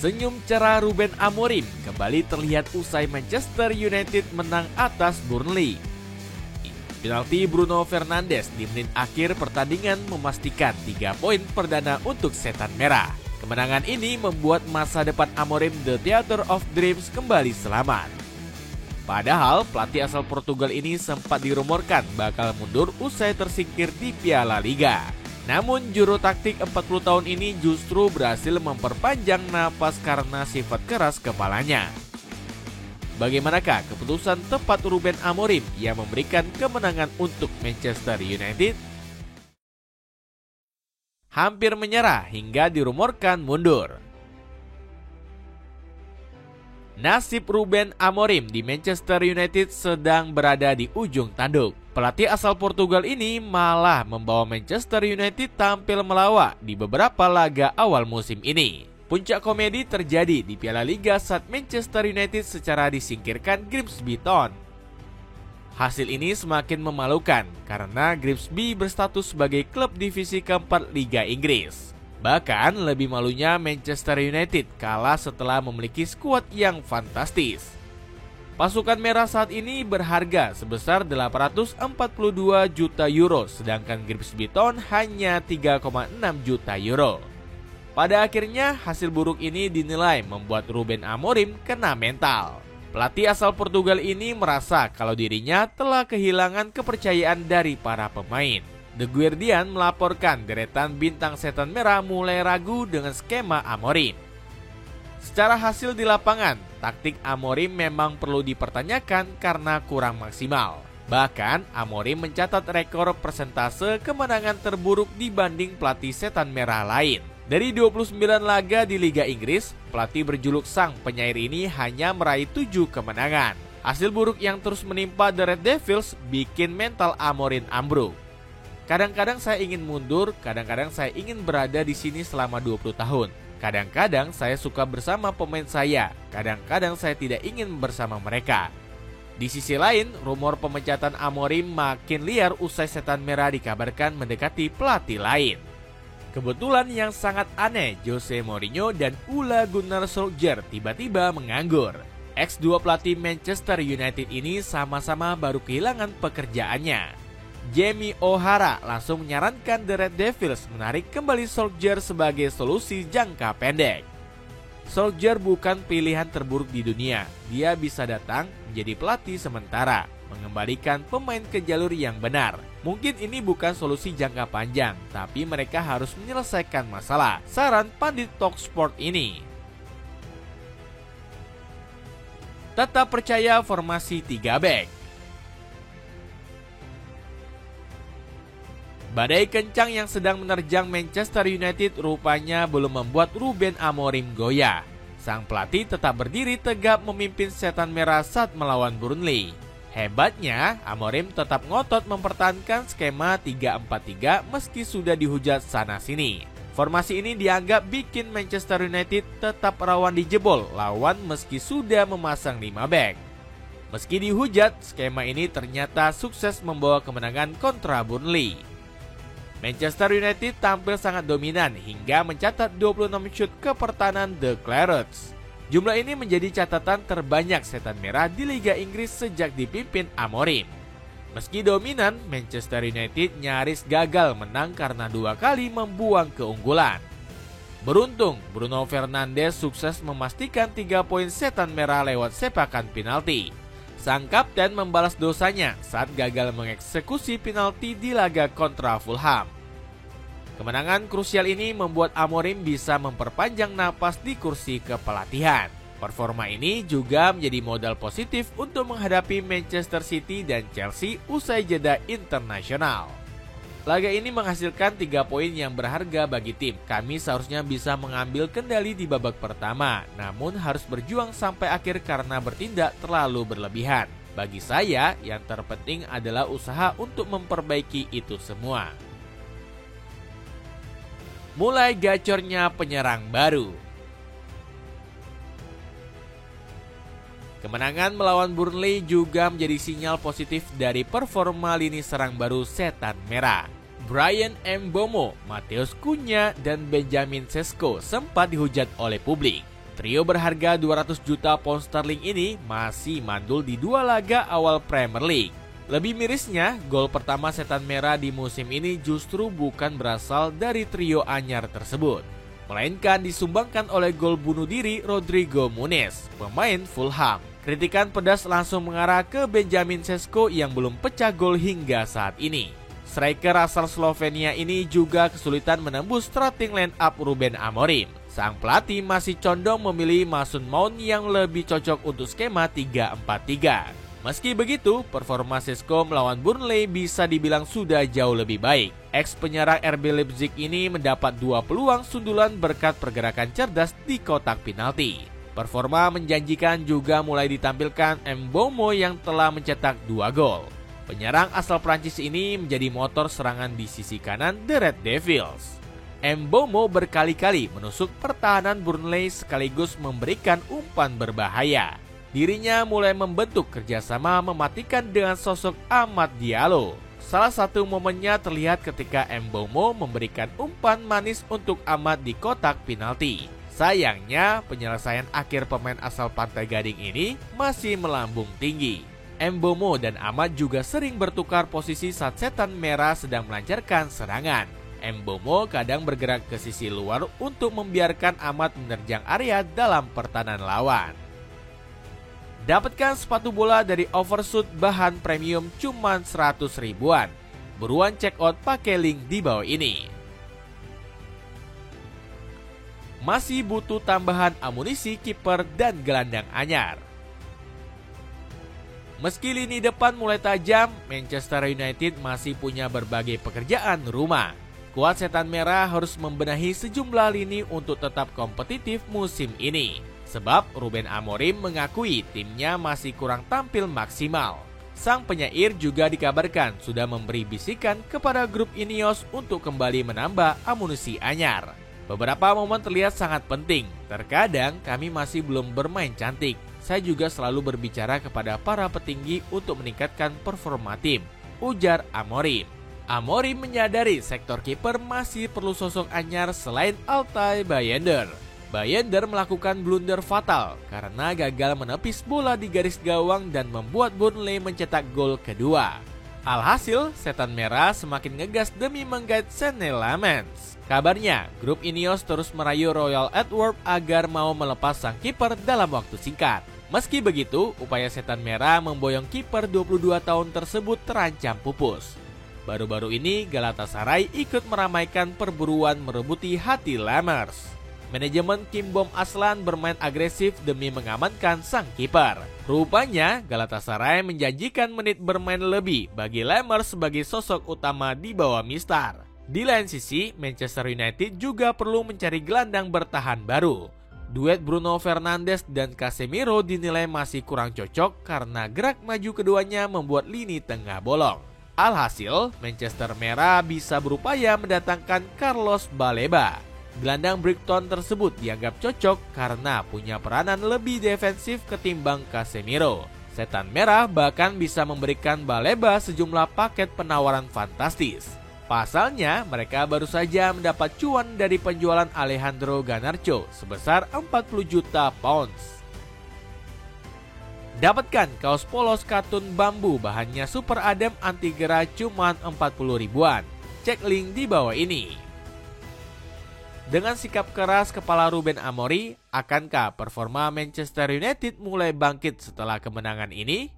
Senyum cerah Ruben Amorim kembali terlihat usai Manchester United menang atas Burnley. Penalti Bruno Fernandes di menit akhir pertandingan memastikan 3 poin perdana untuk Setan Merah. Kemenangan ini membuat masa depan Amorim The Theatre of Dreams kembali selamat. Padahal pelatih asal Portugal ini sempat dirumorkan bakal mundur usai tersingkir di Piala Liga. Namun juru taktik 40 tahun ini justru berhasil memperpanjang napas karena sifat keras kepalanya. Bagaimanakah keputusan tepat Ruben Amorim yang memberikan kemenangan untuk Manchester United? Hampir menyerah hingga dirumorkan mundur. Nasib Ruben Amorim di Manchester United sedang berada di ujung tanduk. Pelatih asal Portugal ini malah membawa Manchester United tampil melawak di beberapa laga awal musim ini. Puncak komedi terjadi di Piala Liga saat Manchester United secara disingkirkan Grimsby Town. Hasil ini semakin memalukan karena Grimsby berstatus sebagai klub divisi keempat Liga Inggris. Bahkan lebih malunya Manchester United kalah setelah memiliki skuad yang fantastis. Pasukan merah saat ini berharga sebesar 842 juta euro, sedangkan Grimsby Town hanya 3,6 juta euro. Pada akhirnya hasil buruk ini dinilai membuat Ruben Amorim kena mental. Pelatih asal Portugal ini merasa kalau dirinya telah kehilangan kepercayaan dari para pemain. The Guardian melaporkan deretan bintang Setan Merah mulai ragu dengan skema Amorim. Secara hasil di lapangan, taktik Amorim memang perlu dipertanyakan karena kurang maksimal. Bahkan, Amorim mencatat rekor persentase kemenangan terburuk dibanding pelatih Setan Merah lain. Dari 29 laga di Liga Inggris, pelatih berjuluk sang penyair ini hanya meraih 7 kemenangan. Hasil buruk yang terus menimpa The Red Devils bikin mental Amorim ambruk. Kadang-kadang saya ingin mundur, kadang-kadang saya ingin berada di sini selama 20 tahun. Kadang-kadang saya suka bersama pemain saya, kadang-kadang saya tidak ingin bersama mereka. Di sisi lain, rumor pemecatan Amorim makin liar usai Setan Merah dikabarkan mendekati pelatih lain. Kebetulan yang sangat aneh, Jose Mourinho dan Ole Gunnar Solskjaer tiba-tiba menganggur. Ex-2 pelatih Manchester United ini sama-sama baru kehilangan pekerjaannya. Jamie O'Hara langsung menyarankan The Red Devils menarik kembali Solskjaer sebagai solusi jangka pendek. Solskjaer bukan pilihan terburuk di dunia. Dia bisa datang menjadi pelatih sementara, mengembalikan pemain ke jalur yang benar. Mungkin ini bukan solusi jangka panjang, tapi mereka harus menyelesaikan masalah, saran pandit Talksport ini. Tetap percaya formasi 3 back. Badai kencang yang sedang menerjang Manchester United rupanya belum membuat Ruben Amorim goyah. Sang pelatih tetap berdiri tegap memimpin Setan Merah saat melawan Burnley. Hebatnya, Amorim tetap ngotot mempertahankan skema 3-4-3 meski sudah dihujat sana-sini. Formasi ini dianggap bikin Manchester United tetap rawan dijebol lawan meski sudah memasang 5 back. Meski dihujat, skema ini ternyata sukses membawa kemenangan kontra Burnley. Manchester United tampil sangat dominan hingga mencatat 26 shoot ke pertahanan The Clarets. Jumlah ini menjadi catatan terbanyak Setan Merah di Liga Inggris sejak dipimpin Amorim. Meski dominan, Manchester United nyaris gagal menang karena 2 kali membuang keunggulan. Beruntung, Bruno Fernandes sukses memastikan 3 poin Setan Merah lewat sepakan penalti. Sang kapten membalas dosanya saat gagal mengeksekusi penalti di laga kontra Fulham. Kemenangan krusial ini membuat Amorim bisa memperpanjang napas di kursi kepelatihan. Performa ini juga menjadi modal positif untuk menghadapi Manchester City dan Chelsea usai jeda internasional. Laga ini menghasilkan 3 poin yang berharga bagi tim. Kami seharusnya bisa mengambil kendali di babak pertama, namun harus berjuang sampai akhir karena bertindak terlalu berlebihan. Bagi saya, yang terpenting adalah usaha untuk memperbaiki itu semua. Mulai gacornya penyerang baru. Kemenangan melawan Burnley juga menjadi sinyal positif dari performa lini serang baru Setan Merah. Bryan Mbeumo, Matheus Cunha, dan Benjamin Sesko sempat dihujat oleh publik. Trio berharga 200 juta pound sterling ini masih mandul di 2 laga awal Premier League. Lebih mirisnya, gol pertama Setan Merah di musim ini justru bukan berasal dari trio anyar tersebut, melainkan disumbangkan oleh gol bunuh diri Rodrigo Muniz, pemain Fulham. Kritikan pedas langsung mengarah ke Benjamin Sesko yang belum pecah gol hingga saat ini. Striker asal Slovenia ini juga kesulitan menembus starting line up Ruben Amorim. Sang pelatih masih condong memilih Mason Mount yang lebih cocok untuk skema 3-4-3. Meski begitu, performa Sesko melawan Burnley bisa dibilang sudah jauh lebih baik. Ex penyerang RB Leipzig ini mendapat 2 peluang sundulan berkat pergerakan cerdas di kotak penalti. Performa menjanjikan juga mulai ditampilkan Mbeumo yang telah mencetak 2 gol. Penyerang asal Prancis ini menjadi motor serangan di sisi kanan The Red Devils. Mbeumo berkali-kali menusuk pertahanan Burnley sekaligus memberikan umpan berbahaya. Dirinya mulai membentuk kerjasama mematikan dengan sosok Amad Diallo. Salah satu momennya terlihat ketika Mbeumo memberikan umpan manis untuk Amad di kotak penalti. Sayangnya, penyelesaian akhir pemain asal Pantai Gading ini masih melambung tinggi. Mbeumo dan Amad juga sering bertukar posisi saat Setan Merah sedang melancarkan serangan. Mbeumo kadang bergerak ke sisi luar untuk membiarkan Amad menerjang area dalam pertahanan lawan. Dapatkan sepatu bola dari Overshoot bahan premium cuma 100 ribuan. Buruan check out pakai link di bawah ini. Masih butuh tambahan amunisi kiper dan gelandang anyar. Meski lini depan mulai tajam, Manchester United masih punya berbagai pekerjaan rumah. Skuad Setan Merah harus membenahi sejumlah lini untuk tetap kompetitif musim ini. Sebab Ruben Amorim mengakui timnya masih kurang tampil maksimal. Sang penyair juga dikabarkan sudah memberi bisikan kepada grup Ineos untuk kembali menambah amunisi anyar. Beberapa momen terlihat sangat penting. Terkadang kami masih belum bermain cantik. Saya juga selalu berbicara kepada para petinggi untuk meningkatkan performa tim, ujar Amorim. Amorim menyadari sektor kiper masih perlu sosok anyar selain Altay Bayender. Bayender melakukan blunder fatal karena gagal menepis bola di garis gawang dan membuat Burnley mencetak gol kedua. Alhasil, Setan Merah semakin ngegas demi menggait Senne Lammens. Kabarnya, grup Ineos terus merayu Royal Antwerp agar mau melepas sang kiper dalam waktu singkat. Meski begitu, upaya Setan Merah memboyong kiper 22 tahun tersebut terancam pupus. Baru-baru ini Galatasaray ikut meramaikan perburuan merebuti hati Lammers. Manajemen Kim Bom Aslan bermain agresif demi mengamankan sang kiper. Rupanya Galatasaray menjanjikan menit bermain lebih bagi Lammers sebagai sosok utama di bawah Mistar. Di lain sisi, Manchester United juga perlu mencari gelandang bertahan baru. Duet Bruno Fernandes dan Casemiro dinilai masih kurang cocok karena gerak maju keduanya membuat lini tengah bolong. Alhasil, Manchester Merah bisa berupaya mendatangkan Carlos Baleba. Gelandang Brighton tersebut dianggap cocok karena punya peranan lebih defensif ketimbang Casemiro. Setan Merah bahkan bisa memberikan Baleba sejumlah paket penawaran fantastis. Pasalnya, mereka baru saja mendapat cuan dari penjualan Alejandro Garnacho sebesar 40 juta pounds. Dapatkan kaos polos katun bambu bahannya super adem anti gerah cuma 40 ribuan. Cek link di bawah ini. Dengan sikap keras kepala Ruben Amorim, akankah performa Manchester United mulai bangkit setelah kemenangan ini?